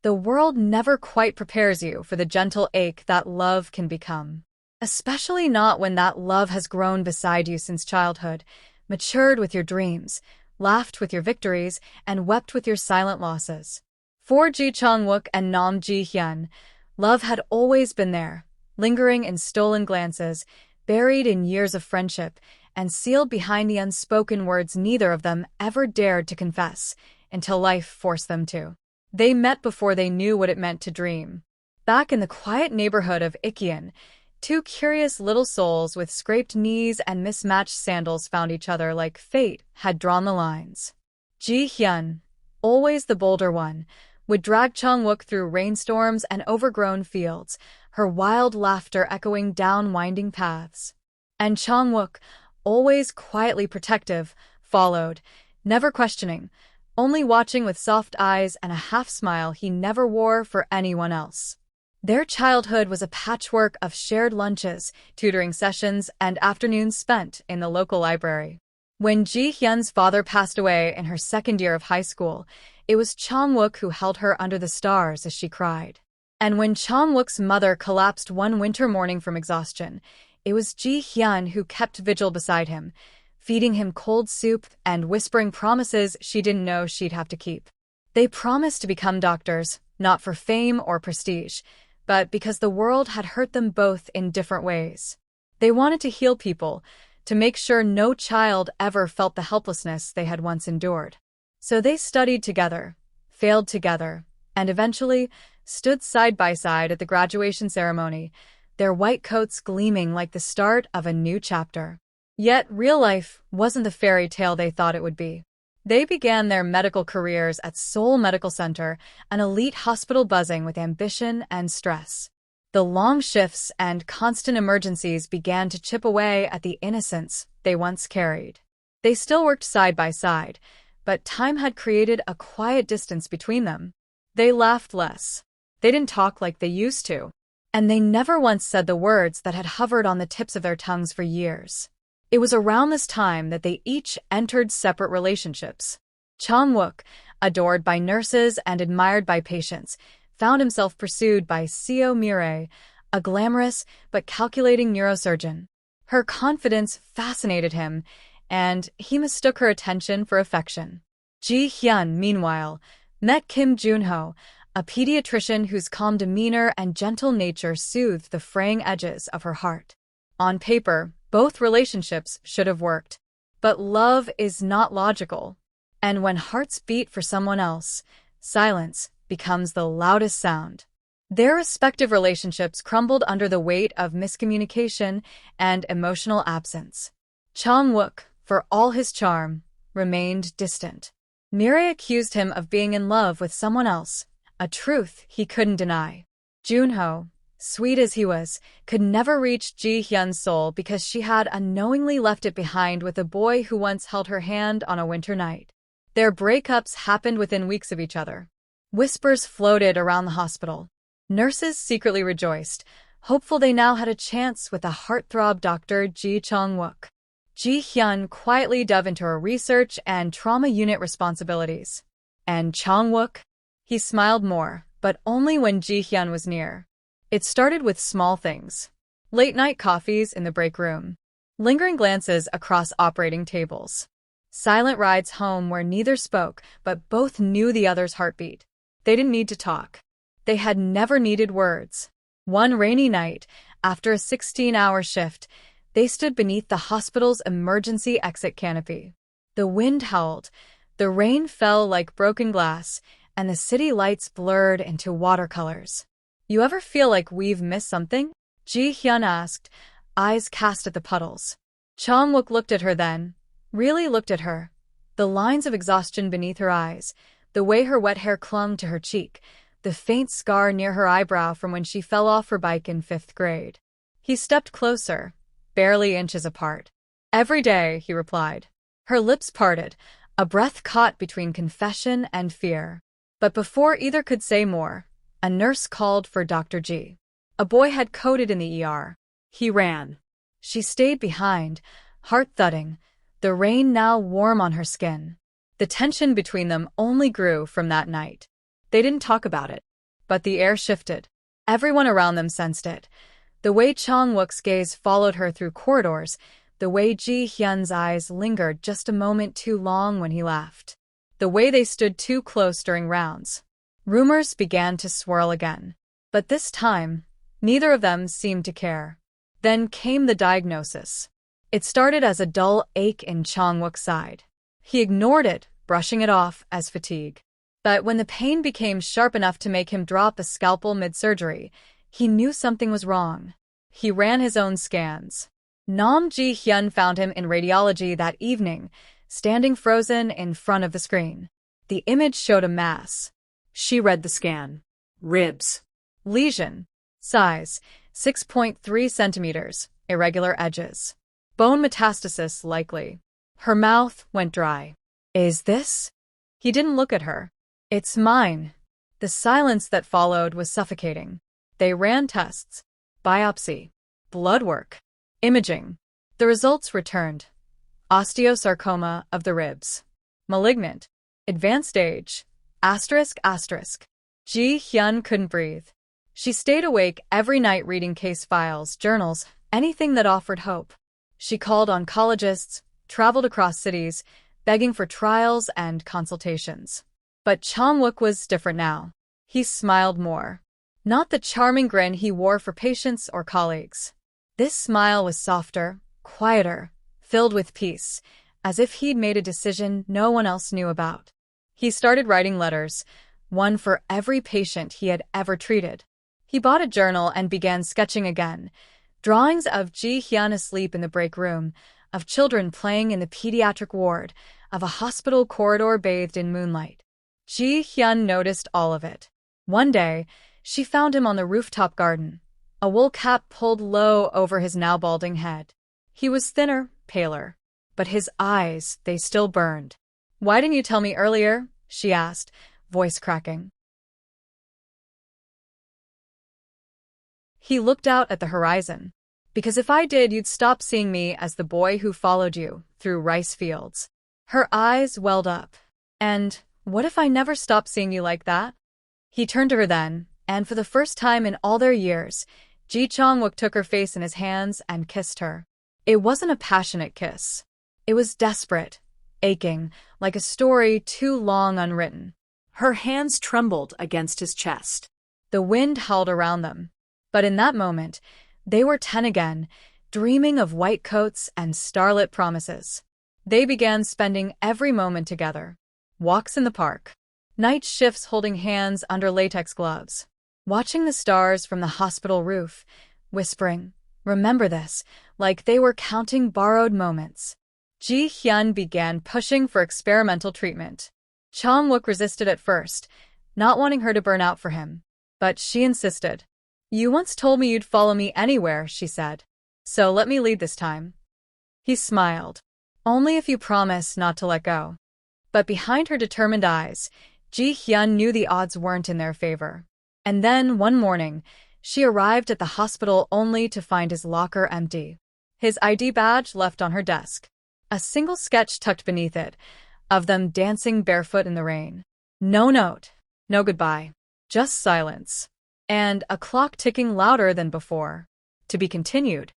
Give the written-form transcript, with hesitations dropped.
The world never quite prepares you for the gentle ache that love can become. Especially not when that love has grown beside you since childhood, matured with your dreams, laughed with your victories, and wept with your silent losses. For Chang Wook and Hyun, love had always been there, lingering in stolen glances, buried in years of friendship, and sealed behind the unspoken words neither of them ever dared to confess, until life forced them to. They met before they knew what it meant to dream. Back in the quiet neighborhood of Ikkian, two curious little souls with scraped knees and mismatched sandals found each other like fate had drawn the lines. Hyun, always the bolder one, would drag Chang Wook through rainstorms and overgrown fields, her wild laughter echoing down winding paths. And Chang Wook, always quietly protective, followed, never questioning, only watching with soft eyes and a half-smile he never wore for anyone else. Their childhood was a patchwork of shared lunches, tutoring sessions, and afternoons spent in the local library. When Hyun's father passed away in her second year of high school, it was Chang Wook who held her under the stars as she cried. And when Chang Wook's mother collapsed one winter morning from exhaustion, it was Hyun who kept vigil beside him, feeding him cold soup and whispering promises she didn't know she'd have to keep. They promised to become doctors, not for fame or prestige, but because the world had hurt them both in different ways. They wanted to heal people, to make sure no child ever felt the helplessness they had once endured. So they studied together, failed together, and eventually stood side by side at the graduation ceremony, their white coats gleaming like the start of a new chapter. Yet real life wasn't the fairy tale they thought it would be. They began their medical careers at Seoul Medical Center, an elite hospital buzzing with ambition and stress. The long shifts and constant emergencies began to chip away at the innocence they once carried. They still worked side by side, but time had created a quiet distance between them. They laughed less. They didn't talk like they used to. And they never once said the words that had hovered on the tips of their tongues for years. It was around this time that they each entered separate relationships. Chang Wook, adored by nurses and admired by patients, found himself pursued by Seo Mireille, a glamorous but calculating neurosurgeon. Her confidence fascinated him, and he mistook her attention for affection. Hyun, meanwhile, met Kim Junho, a pediatrician whose calm demeanor and gentle nature soothed the fraying edges of her heart. On paper, both relationships should have worked. But love is not logical. And when hearts beat for someone else, silence becomes the loudest sound. Their respective relationships crumbled under the weight of miscommunication and emotional absence. Chang Wook, for all his charm, remained distant. Mireille accused him of being in love with someone else, a truth he couldn't deny. Junho, sweet as he was, could never reach Hyun's soul because she had unknowingly left it behind with a boy who once held her hand on a winter night. Their breakups happened within weeks of each other. Whispers floated around the hospital. Nurses secretly rejoiced, hopeful they now had a chance with the heartthrob Dr. Chang Wook. Hyun quietly dove into her research and trauma unit responsibilities. And Chang Wook? He smiled more, but only when Hyun was near. It started with small things. Late-night coffees in the break room. Lingering glances across operating tables. Silent rides home where neither spoke, but both knew the other's heartbeat. They didn't need to talk. They had never needed words. One rainy night, after a 16-hour shift, they stood beneath the hospital's emergency exit canopy. The wind howled, the rain fell like broken glass, and the city lights blurred into watercolors. "You ever feel like we've missed something?" Hyun asked, eyes cast at the puddles. Chang Wook looked at her then, really looked at her. The lines of exhaustion beneath her eyes, the way her wet hair clung to her cheek, the faint scar near her eyebrow from when she fell off her bike in 5th grade. He stepped closer, barely inches apart. "Every day," he replied. Her lips parted, a breath caught between confession and fear. But before either could say more, a nurse called for Dr. G. A boy had coded in the ER. He ran. She stayed behind, heart thudding, the rain now warm on her skin. The tension between them only grew from that night. They didn't talk about it. But the air shifted. Everyone around them sensed it. The way Chang Wook's gaze followed her through corridors, the way Ji Hyun's eyes lingered just a moment too long when he laughed. The way they stood too close during rounds. Rumors began to swirl again. But this time, neither of them seemed to care. Then came the diagnosis. It started as a dull ache in Chang Wook's side. He ignored it, brushing it off as fatigue. But when the pain became sharp enough to make him drop a scalpel mid-surgery, he knew something was wrong. He ran his own scans. Nam Ji Hyun found him in radiology that evening, standing frozen in front of the screen. The image showed a mass. She read the scan. Ribs. Lesion. Size, 6.3 centimeters, irregular edges. Bone metastasis likely. Her mouth went dry. Is this? He didn't look at her. It's mine. The silence that followed was suffocating. They ran tests. Biopsy. Blood work. Imaging. The results returned. Osteosarcoma of the ribs. Malignant. Advanced stage. Asterisk asterisk. Ji Hyun couldn't breathe. She stayed awake every night reading case files, journals, anything that offered hope. She called oncologists, traveled across cities, begging for trials and consultations. But Chang Wook was different now. He smiled more. Not the charming grin he wore for patients or colleagues. This smile was softer, quieter, filled with peace, as if he'd made a decision no one else knew about. He started writing letters, one for every patient he had ever treated. He bought a journal and began sketching again, drawings of Ji Hyun asleep in the break room, of children playing in the pediatric ward, of a hospital corridor bathed in moonlight. Ji Hyun noticed all of it. One day, she found him on the rooftop garden, a wool cap pulled low over his now balding head. He was thinner, paler, but his eyes, they still burned. "Why didn't you tell me earlier?" she asked, voice cracking. He looked out at the horizon. "Because if I did, you'd stop seeing me as the boy who followed you through rice fields." Her eyes welled up. "And what if I never stopped seeing you like that?" He turned to her then, and for the first time in all their years, Ji Chang Wook took her face in his hands and kissed her. It wasn't a passionate kiss. It was desperate, aching, like a story too long unwritten. Her hands trembled against his chest. The wind howled around them. But in that moment, they were 10 again, dreaming of white coats and starlit promises. They began spending every moment together. Walks in the park. Night shifts holding hands under latex gloves. Watching the stars from the hospital roof, whispering, "Remember this," like they were counting borrowed moments. Ji Hyun began pushing for experimental treatment. Chang Wook resisted at first, not wanting her to burn out for him. But she insisted. "You once told me you'd follow me anywhere," she said. "So let me lead this time." He smiled. "Only if you promise not to let go." But behind her determined eyes, Ji Hyun knew the odds weren't in their favor. And then, one morning, she arrived at the hospital only to find his locker empty. His ID badge left on her desk. A single sketch tucked beneath it, of them dancing barefoot in the rain. No note, no goodbye, just silence. And a clock ticking louder than before. To be continued.